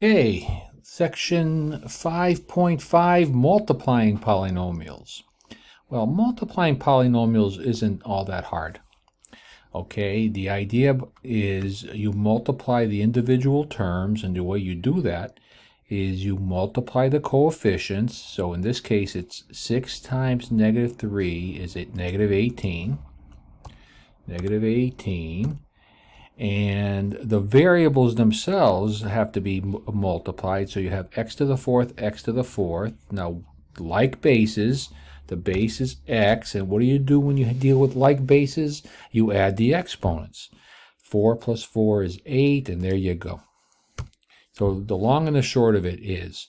Okay, section 5.5, multiplying polynomials. Well, multiplying polynomials isn't all that hard. Okay, the idea is you multiply the individual terms, and the way you do that is you multiply the coefficients. So in this case, it's 6 times negative 3 is negative 18. Negative 18. And the variables themselves have to be multiplied. So you have x to the fourth, x to the fourth. Now, like bases, the base is x. And what do you do when you deal with like bases? You add the exponents. 4 plus 4 is 8, and there you go. So the long and the short of it is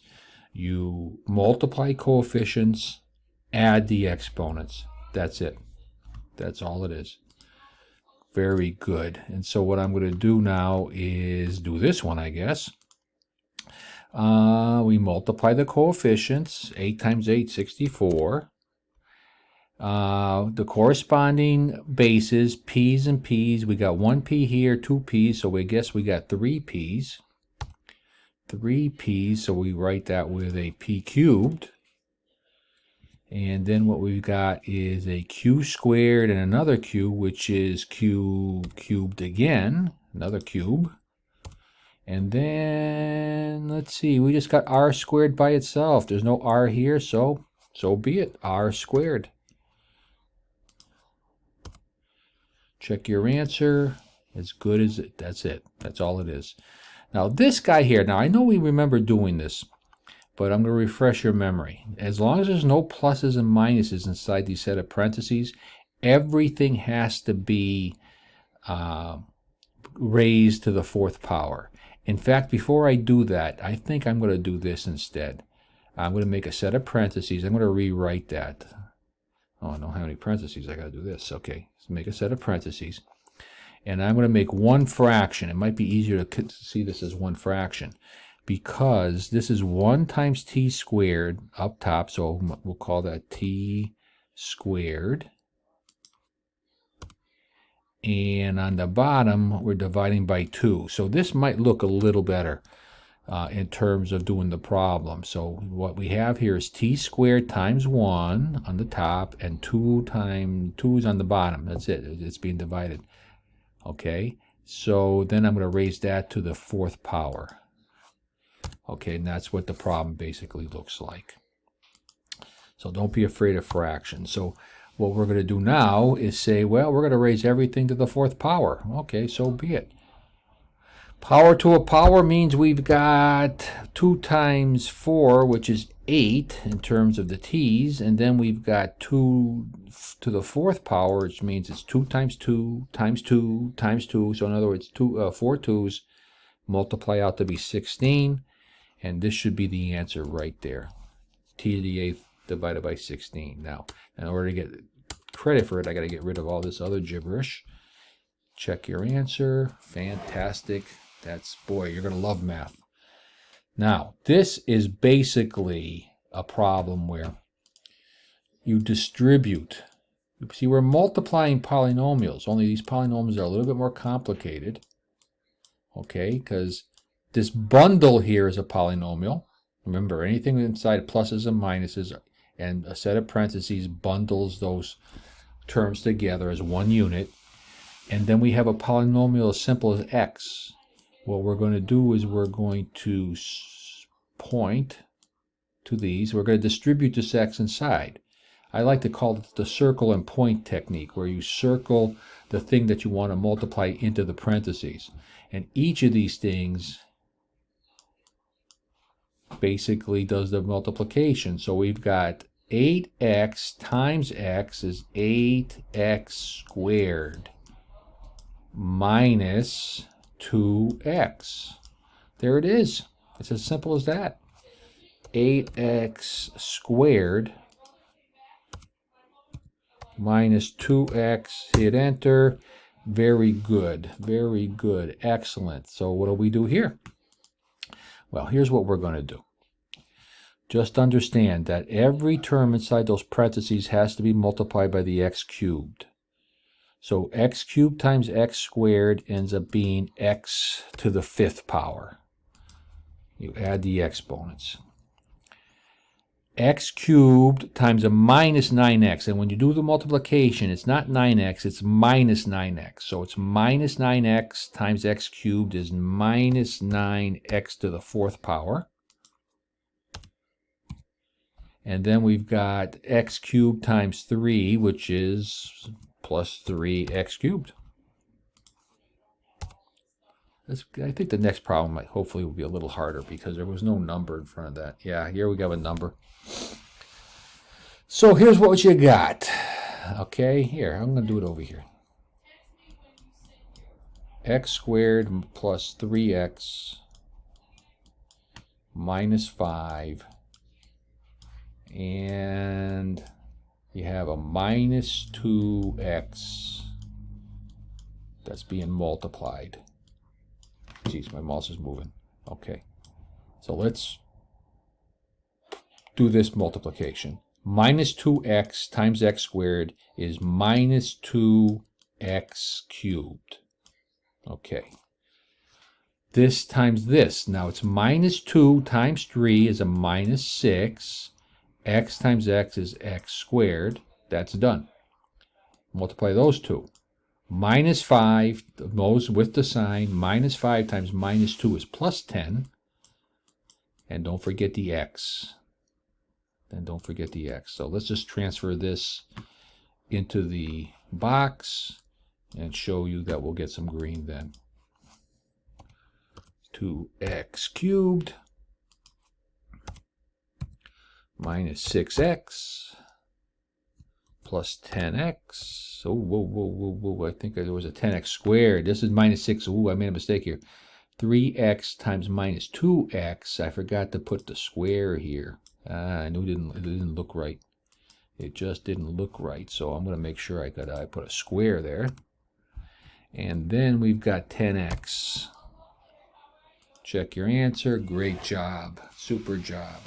you multiply coefficients, add the exponents. That's it. That's all it is. Very good. And so what I'm going to do now is do this one, I guess. We multiply the coefficients. 8 times 8, 64. The corresponding bases, p's and p's. We got 1 p here, 2 p's, so we guess we got 3 p's. 3 p's, so we write that with a p cubed. And then what we've got is a q squared and another q, which is q cubed again, another cube. And then, let's see, we just got r squared by itself. There's no r here, so be it, r squared. Check your answer. As good as it. That's it. That's all it is. Now, this guy here, now I know we remember doing this, but I'm going to refresh your memory. As long as there's no pluses and minuses inside these set of parentheses, everything has to be raised to the fourth power. In fact, before I do that, I think I'm going to do this instead. I'm going to make a set of parentheses. I'm going to rewrite that. Oh, I don't know how many parentheses. I got to do this. Okay, let's make a set of parentheses. And I'm going to make one fraction. It might be easier to see this as one fraction, because this is 1 times t squared up top, so we'll call that t squared. And on the bottom, we're dividing by 2. So this might look a little better in terms of doing the problem. So what we have here is t squared times 1 on the top, and 2 times 2 is on the bottom. That's it. It's being divided. Okay, so then I'm going to raise that to the fourth power. Okay, and that's what the problem basically looks like. So don't be afraid of fractions. So what we're going to do now is say, well, we're going to raise everything to the fourth power. Okay, so be it. Power to a power means we've got 2 times 4, which is 8 in terms of the t's, and then we've got 2 to the fourth power, which means it's 2 times 2 times 2 times 2. So in other words, 4 2's multiply out to be 16. And this should be the answer right there. T to the 8th divided by 16. Now, in order to get credit for it, I got to get rid of all this other gibberish. Check your answer. Fantastic. That's, boy, you're going to love math. Now, this is basically a problem where you distribute. See, we're multiplying polynomials, only these polynomials are a little bit more complicated. Okay, because this bundle here is a polynomial. Remember, anything inside pluses and minuses and a set of parentheses bundles those terms together as one unit. And then we have a polynomial as simple as x. What we're going to do is we're going to point to these. We're going to distribute this x inside. I like to call it the circle and point technique, where you circle the thing that you want to multiply into the parentheses. And each of these things basically does the multiplication. So we've got 8x times x is 8x squared minus 2x. There it is. It's as simple as that. 8x squared minus 2x. Hit enter. Very good. Very good. Excellent. So what do we do here? Well, here's what we're going to do. Just understand that every term inside those parentheses has to be multiplied by the x cubed. So x cubed times x squared ends up being x to the 5th power. You add the exponents. X cubed times a minus 9x. And when you do the multiplication, it's not 9x, it's minus 9x. So it's minus 9x times x cubed is minus 9x to the fourth power. And then we've got x cubed times 3, which is plus 3x cubed. I think the next problem hopefully will be a little harder because there was no number in front of that. Yeah, here we got a number. So here's what you got. Okay, here, I'm going to do it over here. X squared plus 3x minus 5. And you have a minus 2x that's being multiplied. Jeez, my mouse is moving. Okay, so let's do this multiplication. Minus 2x times x squared is minus 2x cubed. Okay. This times this. Now it's minus 2 times 3 is a minus 6. X times x is x squared. That's done. Multiply those two. Minus 5, those with the sign, minus 5 times minus 2 is plus 10. And don't forget the x. And don't forget the x. So let's just transfer this into the box and show you that we'll get some green then. 2x cubed minus 6x plus 10x. Oh, whoa. I think there was a 10x squared. This is minus 6. Ooh, I made a mistake here. 3x times minus 2x. I forgot to put the square here. I knew it didn't look right. It just didn't look right. So I'm going to make sure I put a square there. And then we've got 10x. Check your answer. Great job. Super job.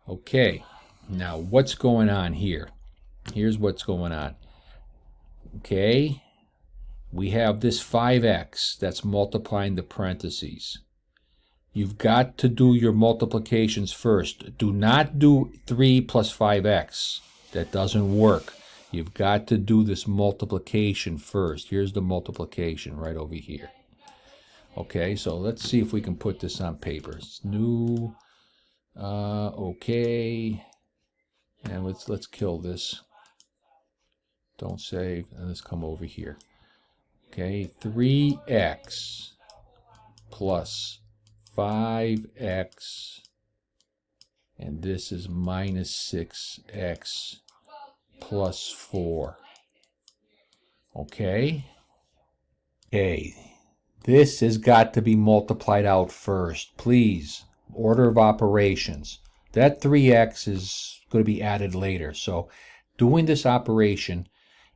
Okay. Now what's going on here? Here's what's going on. Okay. We have this 5x that's multiplying the parentheses. You've got to do your multiplications first. Do not do 3 plus 5x. That doesn't work. You've got to do this multiplication first. Here's the multiplication right over here. Okay, so let's see if we can put this on paper. It's new. Okay. And let's kill this. Don't save. And let's come over here. Okay, 3x plus 5x, and this is minus 6x plus 4. Okay? Okay, this has got to be multiplied out first. Please, order of operations. That 3x is going to be added later. So doing this operation,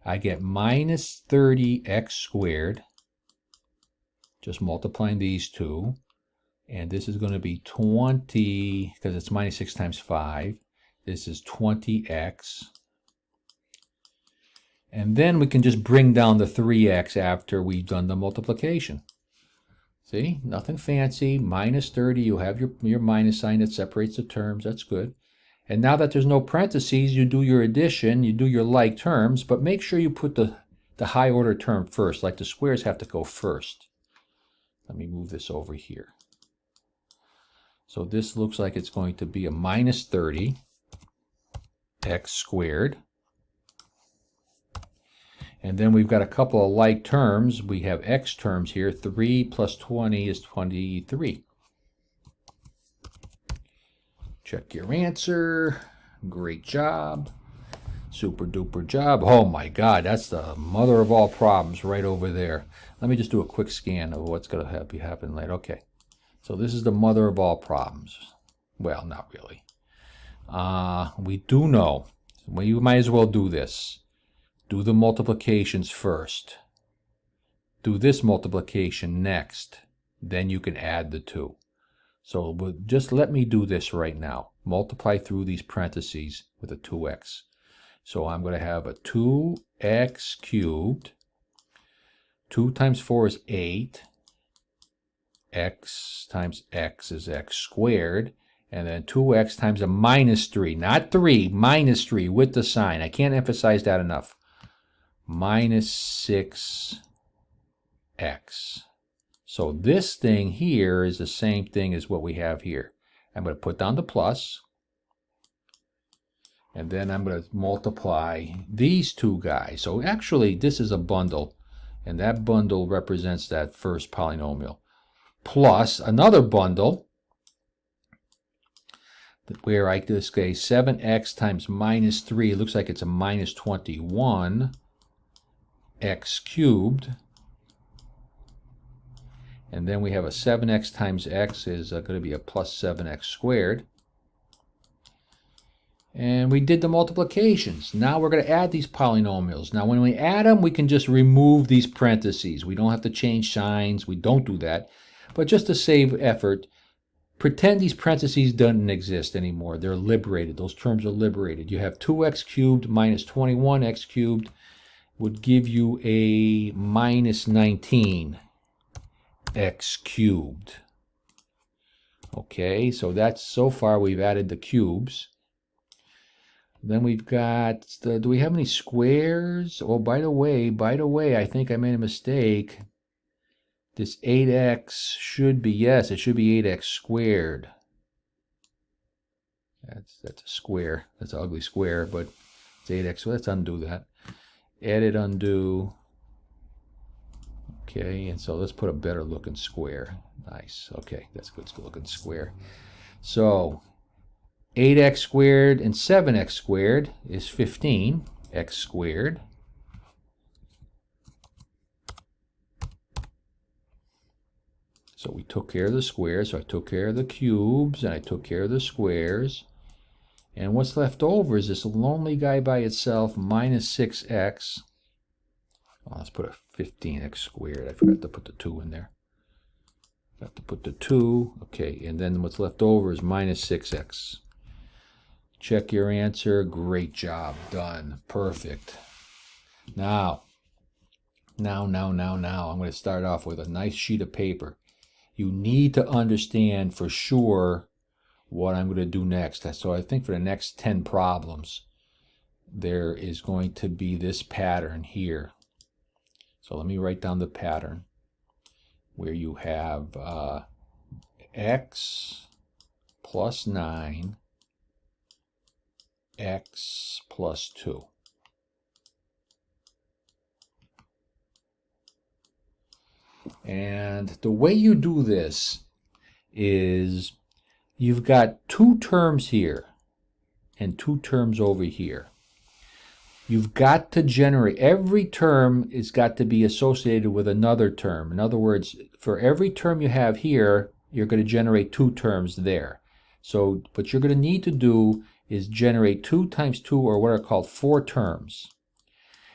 I get minus 30x squared, just multiplying these two, and this is going to be 20, because it's minus 6 times 5. This is 20x. And then we can just bring down the 3x after we've done the multiplication. See, nothing fancy. Minus 30, you have your minus sign that separates the terms. That's good. And now that there's no parentheses, you do your addition, you do your like terms, but make sure you put the high order term first, like the squares have to go first. Let me move this over here. So this looks like it's going to be a minus 30 x squared. And then we've got a couple of like terms. We have x terms here. 3 plus 20 is 23. Check your answer. Great job. Super duper job. Oh my God, that's the mother of all problems right over there. Let me just do a quick scan of what's going to happen later. Okay, so this is the mother of all problems. Well, not really. We do know. Well, you might as well do this. Do the multiplications first. Do this multiplication next. Then you can add the two. So just let me do this right now. Multiply through these parentheses with a 2x. So I'm going to have a 2x cubed. 2 times 4 is 8. x times x is x squared. And then 2x times a minus 3. Not 3, minus 3 with the sign. I can't emphasize that enough. Minus 6x. So this thing here is the same thing as what we have here. I'm going to put down the plus. And then I'm going to multiply these two guys. So actually, this is a bundle. And that bundle represents that first polynomial. Plus another bundle, where I just say 7x times minus 3. It looks like it's a minus 21 x cubed. And then we have a 7x times x is going to be a plus 7x squared. And we did the multiplications. Now we're going to add these polynomials. Now when we add them, we can just remove these parentheses. We don't have to change signs. We don't do that. But just to save effort, pretend these parentheses don't exist anymore. They're liberated. Those terms are liberated. You have 2x cubed minus 21x cubed would give you a minus 19x cubed. Okay, so that's, so far we've added the cubes. Then we've got, do we have any squares? Oh, by the way, I think I made a mistake. This 8x should be, yes, it should be 8x squared. That's a square. That's an ugly square, but it's 8x. So let's undo that. Edit, undo. Okay, and so let's put a better looking square. Nice. Okay, that's a good looking square. So 8x squared and 7x squared is 15x squared. So we took care of the squares. So I took care of the cubes and I took care of the squares. And what's left over is this lonely guy by itself, minus 6x. Oh, let's put a 15x squared. I forgot to put the 2 in there. Got to put the 2. Okay, and then what's left over is minus 6x. Check your answer. Great job. Done. Perfect. Now, I'm going to start off with a nice sheet of paper. You need to understand for sure what I'm going to do next. So I think for the next 10 problems, there is going to be this pattern here. So let me write down the pattern where you have x plus 9, x plus 2. And the way you do this is you've got two terms here and two terms over here. You've got to generate, every term has got to be associated with another term. In other words, for every term you have here, you're going to generate two terms there. So what you're going to need to do is generate 2 times 2, or what are called 4 terms.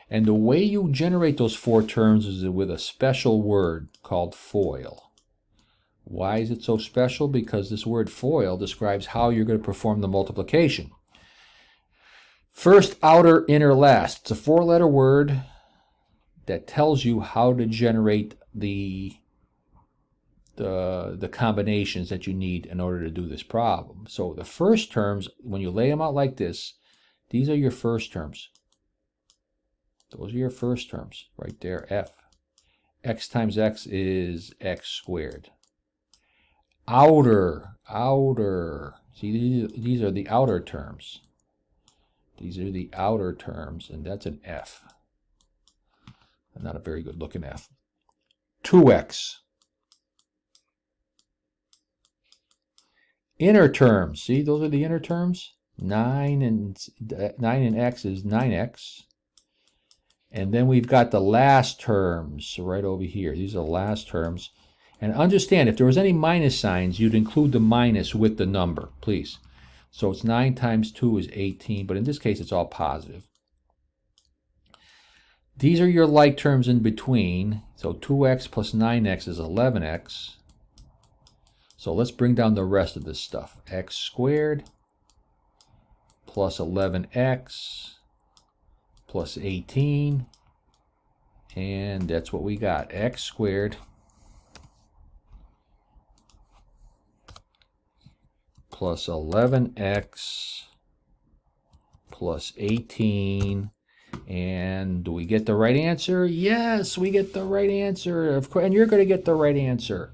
And the way you generate those 4 terms is with a special word called FOIL. Why is it so special? Because this word FOIL describes how you're going to perform the multiplication. First, outer, inner, last. It's a 4-letter word that tells you how to generate the combinations that you need in order to do this problem. So the first terms, when you lay them out like this, these are your first terms. Those are your first terms right there, f. X times x is x squared. Outer. See, these are the outer terms. These are the outer terms, and that's an f. Not a very good looking f. 2x. Inner terms. See, those are the inner terms. 9 and x is 9x. And then we've got the last terms right over here. These are the last terms. And understand, if there was any minus signs, you'd include the minus with the number, please. So it's 9 times 2 is 18, but in this case, it's all positive. These are your like terms in between. So 2x plus 9x is 11x. So let's bring down the rest of this stuff. X squared plus 11x plus 18. And that's what we got. X squared plus 11x plus 18. And do we get the right answer? Yes, we get the right answer. Of course, and you're going to get the right answer.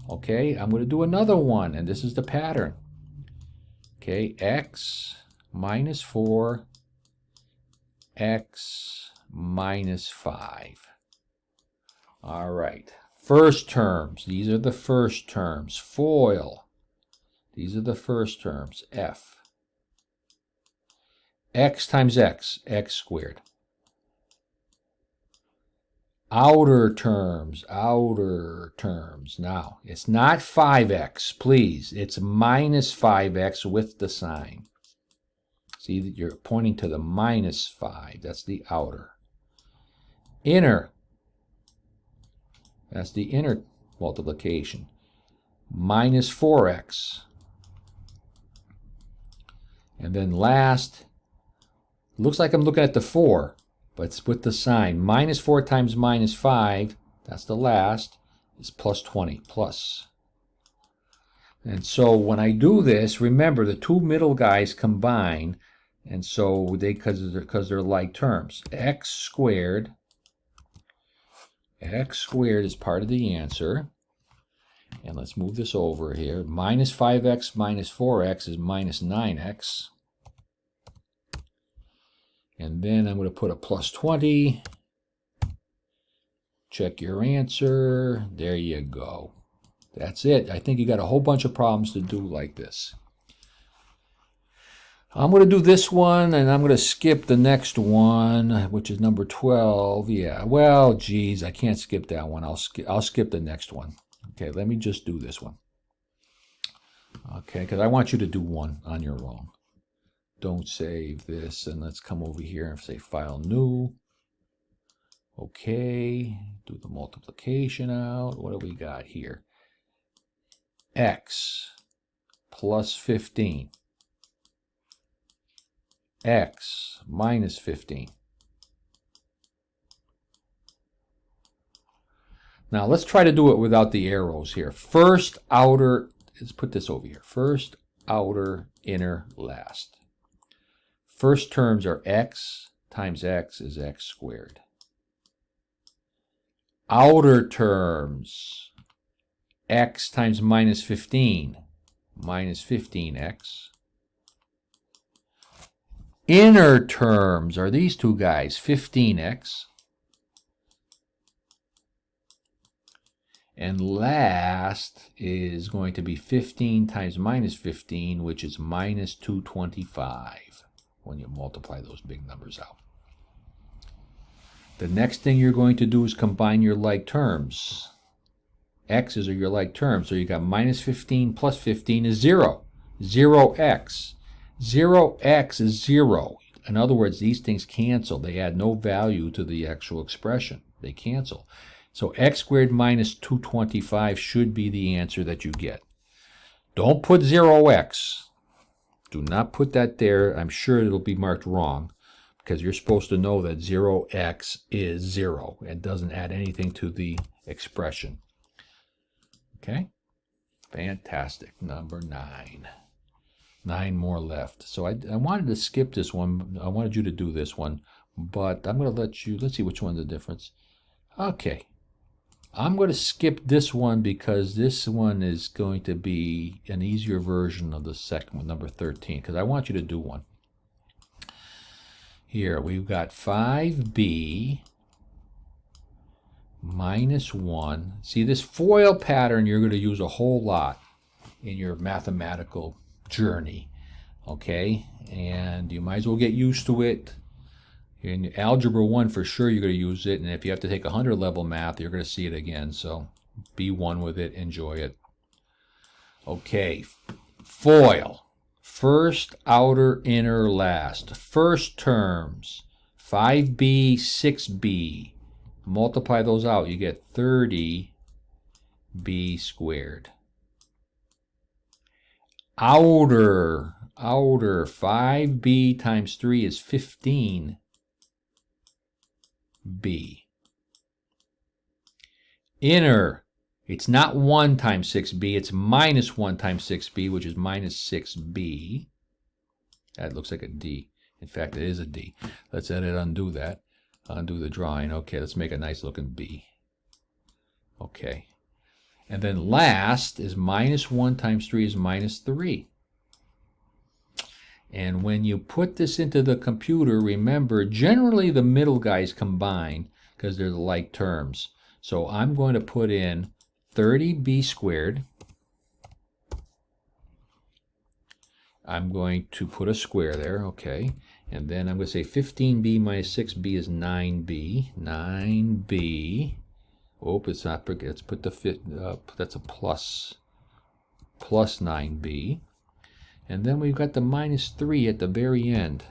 Okay, I'm going to do another one, and this is the pattern. Okay, x minus 4, x minus 5. All right, first terms. These are the first terms. FOIL. These are the first terms. F. X times x, x squared. Outer terms. Now, it's not 5x, please. It's minus 5x with the sign. See, that you're pointing to the minus 5. That's the outer. Inner. That's the inner multiplication. Minus 4x. And then last, looks like I'm looking at the 4. But it's with the sign. Minus 4 times minus 5, that's the last, is plus 20, plus. And so when I do this, remember the two middle guys combine, and so because they're like terms. X squared is part of the answer. And let's move this over here. Minus 5x minus 4x is minus 9x. And then I'm going to put a plus 20. Check your answer. There you go. That's it. I think you got a whole bunch of problems to do like this. I'm going to do this one, and I'm going to skip the next one, which is number 12. Yeah, well, geez, I can't skip that one. I'll skip the next one. Okay, let me just do this one. Okay, because I want you to do one on your own. Don't save this, and let's come over here and say File New. Okay, do the multiplication out. What do we got here? X plus 15. X minus 15. Now let's try to do it without the arrows here. First, outer, let's put this over here. First, outer, inner, last. First terms are x times x is x squared. Outer terms, x times minus 15, minus 15x. Inner terms are these two guys, 15x. And last is going to be 15 times minus 15, which is minus 225. When you multiply those big numbers out. The next thing you're going to do is combine your like terms. X's are your like terms. So you got minus 15 plus 15 is 0. 0x. 0x is 0. In other words, these things cancel. They add no value to the actual expression. They cancel. So x squared minus 225 should be the answer that you get. Don't put 0x. Do not put that there. I'm sure it'll be marked wrong because you're supposed to know that 0x is 0 and doesn't add anything to the expression. Okay? Fantastic. Number 9. 9 more left. So I wanted to skip this one. I wanted you to do this one, but I'm going to let you, let's see which one's the difference. Okay. I'm going to skip this one because this one is going to be an easier version of the second one, number 13, because I want you to do one. Here, we've got 5b minus 1. See, this FOIL pattern you're going to use a whole lot in your mathematical journey, okay? And you might as well get used to it. In Algebra 1, for sure, you're going to use it. And if you have to take 100 level math, you're going to see it again. So be one with it. Enjoy it. Okay. FOIL. First, outer, inner, last. First terms. 5b, 6b. Multiply those out. You get 30b squared. Outer. 5b times 3 is 15b. Inner It's not 1 times 6b, it's minus 1 times 6b, which is minus 6b. That looks like a D. In fact, it is a D. Let's undo that. Undo the drawing. Okay, let's make a nice looking B. Okay. And then last is minus 1 times 3 is minus 3. And when you put this into the computer, remember, generally the middle guys combine because they're the like terms. So I'm going to put in 30b squared. I'm going to put a square there, okay. And then I'm going to say 15b minus 6b is 9b. 9b. Oh, it's not, let's put the, that's a plus 9b. And then we've got the minus 3 at the very end.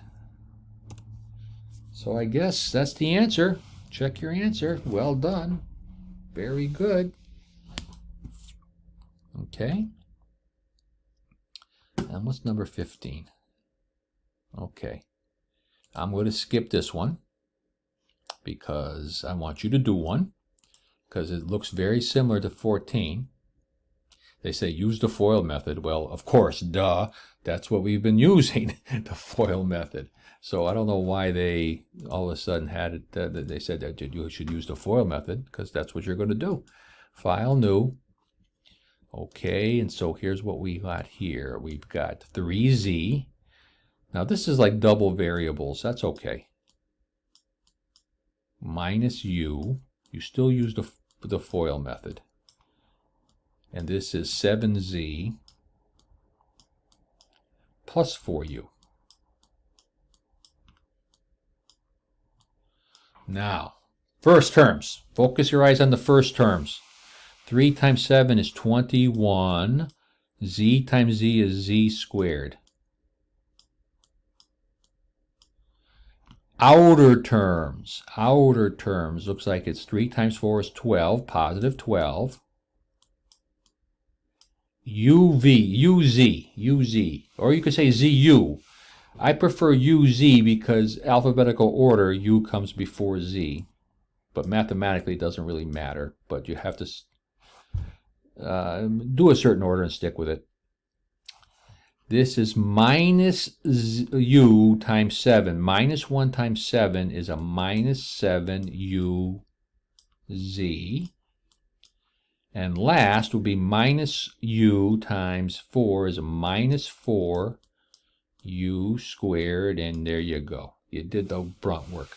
So I guess that's the answer. Check your answer. Well done. Very good. Okay. And what's number 15? Okay. I'm going to skip this one because I want you to do one because it looks very similar to 14. They say use the FOIL method. Well, of course, duh. That's what we've been using, the FOIL method. So I don't know why they all of a sudden had it, they said that you should use the FOIL method because that's what you're going to do. File new. Okay, and so here's what we got here. We've got 3z. Now this is like double variables. That's okay. Minus u. You still use the FOIL method. And this is 7z plus 4u. Now, first terms. Focus your eyes on the first terms. 3 times 7 is 21. Z times z is z squared. Outer terms. Outer terms. Looks like it's 3 times 4 is 12. Positive 12. UZ, or you could say ZU. I prefer UZ because alphabetical order, U comes before Z. But mathematically it doesn't really matter. But you have to do a certain order and stick with it. This is minus U times 7. Minus 1 times 7 is a minus 7UZ. And last will be minus u times 4 is a minus 4u squared, and there you go. You did the brunt work.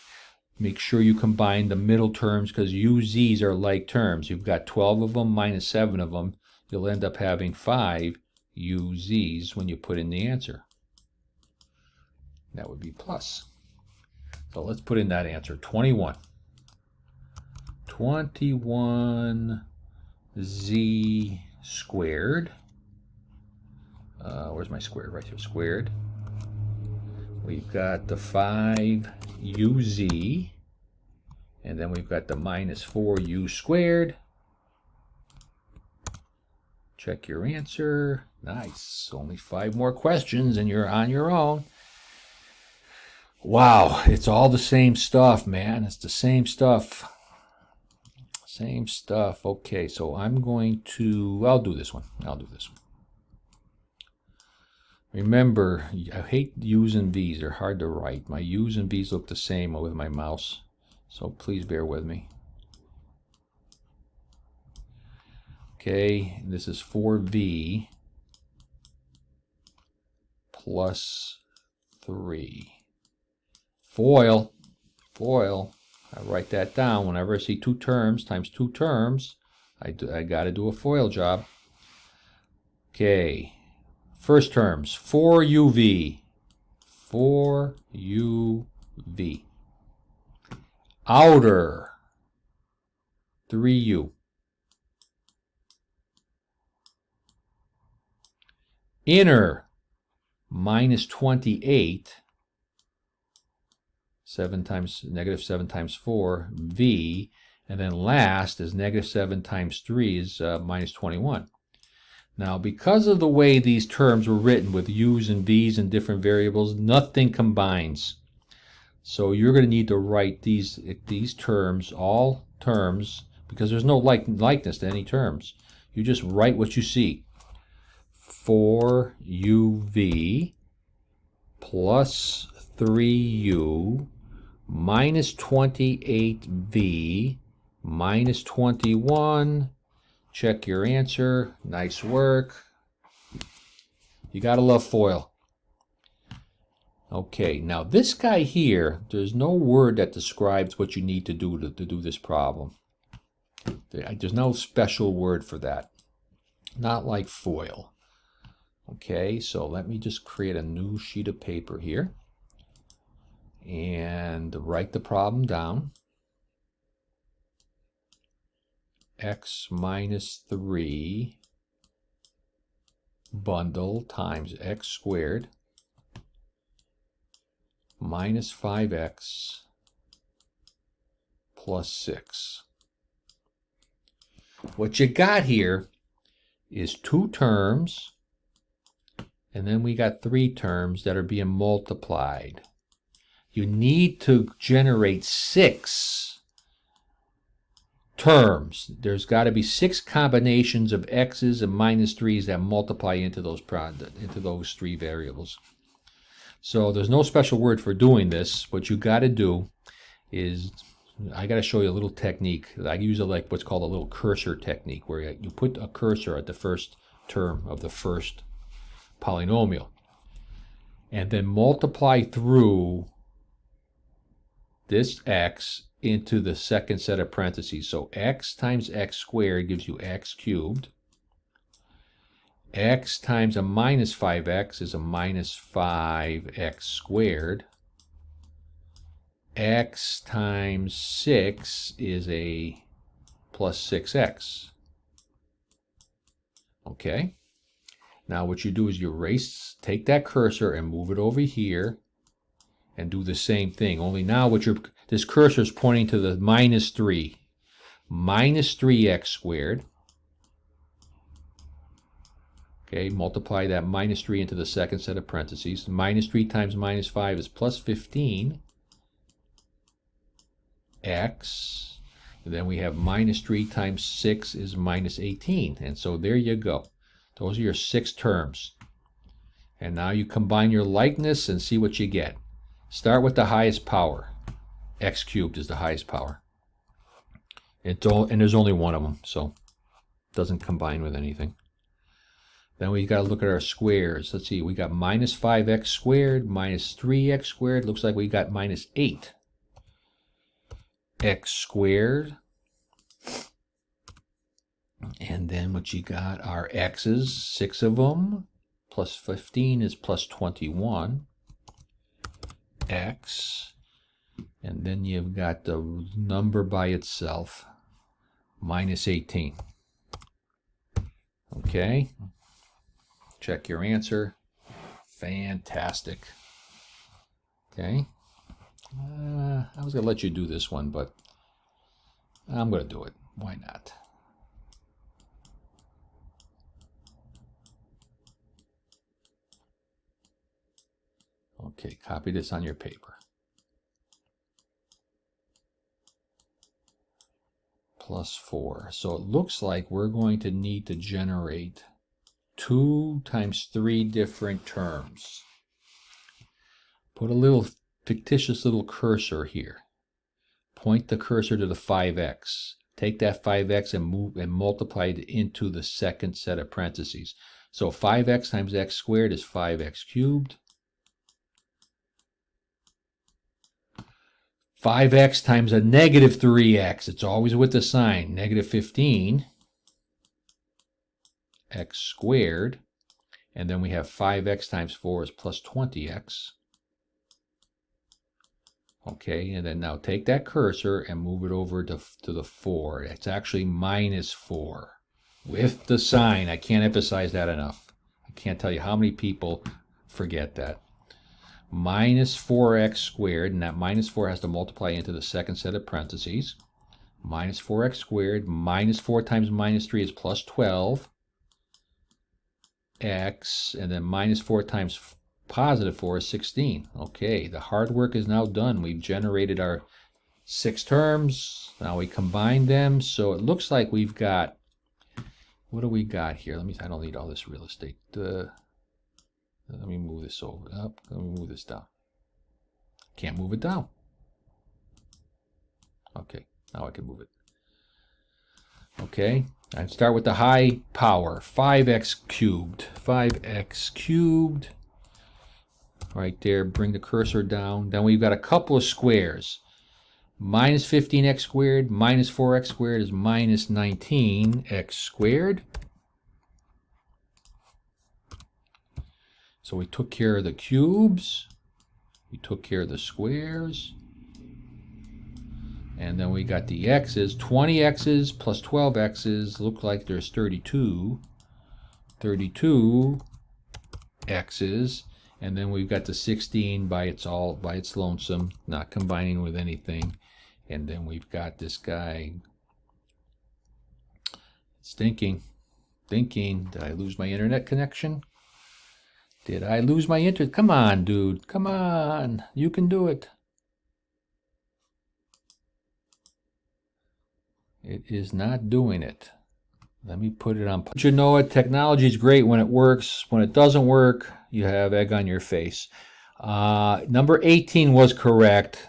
Make sure you combine the middle terms because uz's are like terms. You've got 12 of them minus 7 of them. You'll end up having 5 uz's when you put in the answer. That would be plus. So let's put in that answer, 21. 21 z squared. Where's my squared? Right here, squared. We've got the 5uz, and then we've got the minus 4u squared. Check your answer. Nice. Only 5 more questions and you're on your own. Wow, it's all the same stuff, man. It's the same stuff. Same stuff. Okay, so I'm going to, I'll do this one. Remember, I hate U's and V's. They're hard to write. My U's and V's look the same with my mouse, so please bear with me. Okay, this is 4V plus 3. FOIL. I write that down. Whenever I see 2 terms times 2 terms, I got to do a FOIL job. Okay. First terms, 4uv. 4uv. Outer, 3u. Inner, minus 28. Negative 7 times 4, v, and then last is negative 7 times 3 is minus 21. Now, because of the way these terms were written with u's and v's and different variables, nothing combines. So you're going to need to write these terms, all terms, because there's no likeness to any terms. You just write what you see. 4uv plus 3u minus 28v minus 21. Check your answer. Nice work. You gotta love FOIL. Okay, now this guy here, there's no word that describes what you need to do to do this problem. There's no special word for that. Not like FOIL. Okay, so let me just create a new sheet of paper here and write the problem down. X minus 3 bundle times x squared minus 5x plus 6. What you got here is 2 terms, and then we got 3 terms that are being multiplied. You need to generate 6 terms. There's got to be 6 combinations of x's and minus 3's that multiply into those 3 variables. So there's no special word for doing this. What you got to do is, I got to show you a little technique. I use like what's called a little cursor technique, where you put a cursor at the first term of the first polynomial and then multiply through this x into the second set of parentheses. So x times x squared gives you x cubed. X times a minus 5x is a minus 5x squared. X times 6 is a plus 6x. Okay? Now what you do is you take that cursor and move it over here and do the same thing. Only now this cursor is pointing to the minus 3. Minus 3x squared. Okay, multiply that minus 3 into the second set of parentheses. Minus 3 times minus 5 is plus 15. X. And then we have minus 3 times 6 is minus 18. And so there you go. Those are your 6 terms. And now you combine your likeness and see what you get. Start with the highest power. X cubed is the highest power. And there's only one of them, so it doesn't combine with anything. Then we got to look at our squares. Let's see, we got minus 5x squared, minus 3x squared. Looks like we got minus 8x squared. And then what you got are x's, 6 of them. Plus 15 is plus 21. X. And then you've got the number by itself, minus 18. Okay. Check your answer. Fantastic. Okay. I was going to let you do this one, but I'm going to do it. Why not? Okay, copy this on your paper. Plus 4. So it looks like we're going to need to generate 2 times 3 different terms. Put a little fictitious little cursor here. Point the cursor to the 5x. Take that 5x and multiply it into the second set of parentheses. So 5x times x squared is 5x cubed. 5x times a negative 3x. It's always with the sign. Negative 15. X squared, and then we have 5x times 4 is plus 20x. Okay, and then now take that cursor and move it over to the 4. It's actually minus 4 with the sign. I can't emphasize that enough. I can't tell you how many people forget that. Minus 4x squared, and that minus 4 has to multiply into the second set of parentheses. Minus 4x squared, minus 4 times minus 3 is plus 12. X, and then minus 4 times positive 4 is 16. Okay, the hard work is now done. We've generated our 6 terms. Now we combine them, so it looks like we've got, what do we got here? I don't need all this real estate. Let me move this up. Let me move this down. Can't move it down. Okay, now I can move it. Okay, I start with the high power, 5x cubed. 5x cubed. Right there, bring the cursor down. Then we've got a couple of squares. Minus 15x squared minus 4x squared is minus 19x squared. So we took care of the cubes. We took care of the squares. And then we got the x's. 20x's plus 12x's look like there's 32. 32 x's. And then we've got the 16 by its lonesome, not combining with anything. And then we've got this guy. It's thinking. Did I lose my internet connection? Did I lose my internet? Come on, dude. Come on. You can do it. It is not doing it. Let me put it on. But you know what? Technology is great when it works. When it doesn't work, you have egg on your face. Number 18 was correct.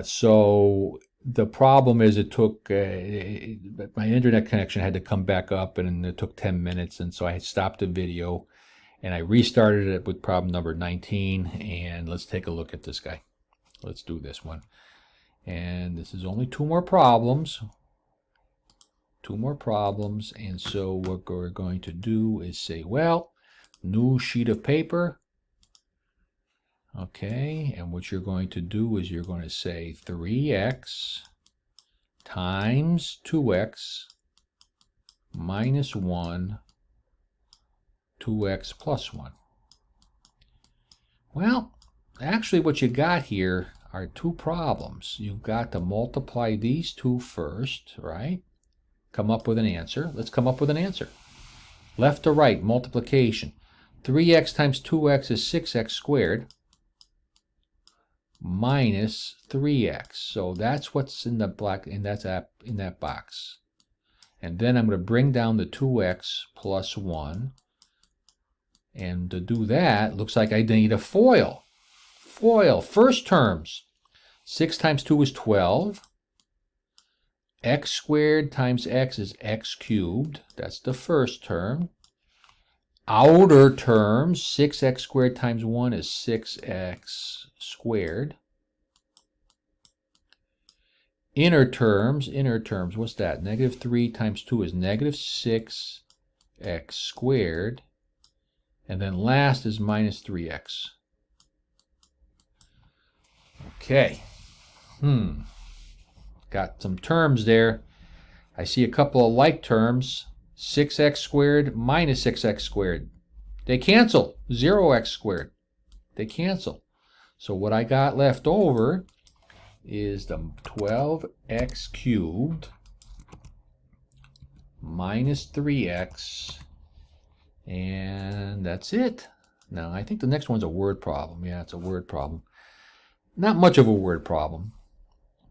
So the problem is it took, my internet connection had to come back up, and it took 10 minutes. And so I stopped the video and I restarted it with problem number 19. And let's take a look at this guy. Let's do this one. And this is only 2 more problems. 2 more problems. And so what we're going to do is say, well, new sheet of paper. Okay, and what you're going to do is you're going to say 3x times 2x minus 1, 2x plus 1. Well, actually what you got here are 2 problems. You've got to multiply these 2 first, right? Come up with an answer. Let's come up with an answer. Left to right, multiplication. 3x times 2x is 6x squared minus 3x. So that's what's in the black, and that's in that box. And then I'm going to bring down the 2x plus 1. And to do that, looks like I need a FOIL. FOIL, first terms. 6 times 2 is 12. X squared times x is x cubed. That's the first term. Outer terms, 6x squared times 1 is 6x squared. Inner terms, what's that? Negative 3 times 2 is negative 6x squared. And then last is minus 3x. Okay. Got some terms there. I see a couple of like terms. 6x squared minus 6x squared. They cancel. 0x squared. They cancel. So what I got left over is the 12x cubed minus 3x. And that's it. Now, I think the next one's a word problem. Yeah, it's a word problem. Not much of a word problem,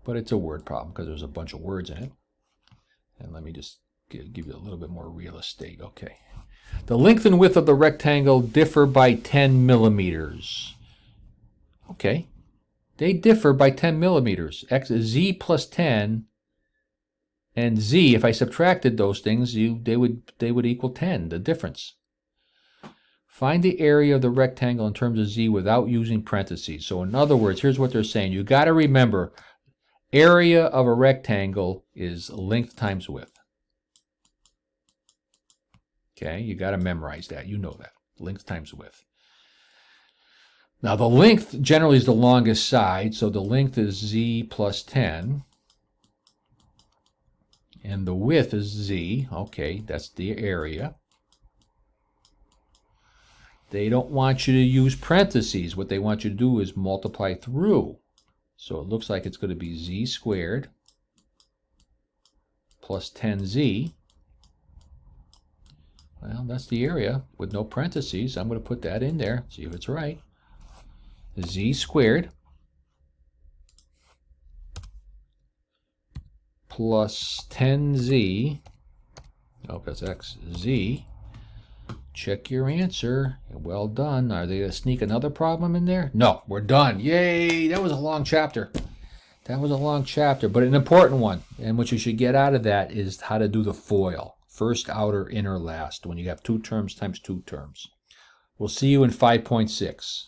but it's a word problem because there's a bunch of words in it. And let me just give you a little bit more real estate. Okay. The length and width of the rectangle differ by 10 millimeters. Okay. They differ by 10 millimeters. Z plus 10 and Z, if I subtracted those things, they would equal 10, the difference. Find the area of the rectangle in terms of Z without using parentheses. So in other words, here's what they're saying. You got to remember, area of a rectangle is length times width. Okay, you got to memorize that. You know that. Length times width. Now the length generally is the longest side, so the length is Z plus 10. And the width is Z. Okay, that's the area. They don't want you to use parentheses. What they want you to do is multiply through. So it looks like it's going to be Z squared plus 10Z. Well, that's the area with no parentheses. I'm going to put that in there, see if it's right. Z squared plus 10z, oh, that's xz. Check your answer. Well done. Are they going to sneak another problem in there? No, we're done. Yay! That was a long chapter. That was a long chapter, but an important one. And what you should get out of that is how to do the FOIL. First, outer, inner, last, when you have two terms times two terms. We'll see you in 5.6.